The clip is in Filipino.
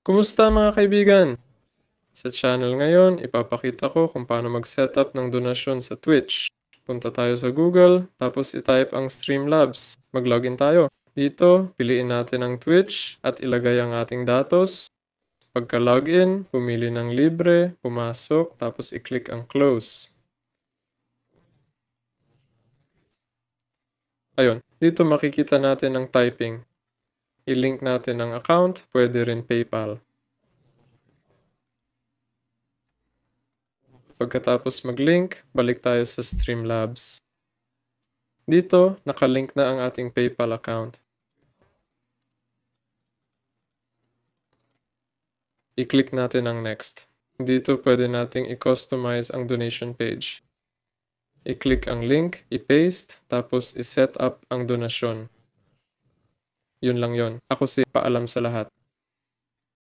Kumusta mga kaibigan? Sa channel ngayon, ipapakita ko kung paano mag-setup ng donasyon sa Twitch. Punta tayo sa Google, tapos i-type ang Streamlabs. Mag-login tayo. Dito, piliin natin ang Twitch at ilagay ang ating datos. Pagka-login, pumili ng libre, pumasok, tapos i-click ang close. Ayun, dito makikita natin ang typing. I-link natin ang account, pwede rin PayPal. Pagkatapos mag-link, balik tayo sa Streamlabs. Dito, nakalink na ang ating PayPal account. I-click natin ang next. Dito pwede nating i-customize ang donation page. I-click ang link, i-paste, tapos i-set up ang donasyon. Yun lang yun. Ako si paalam sa lahat.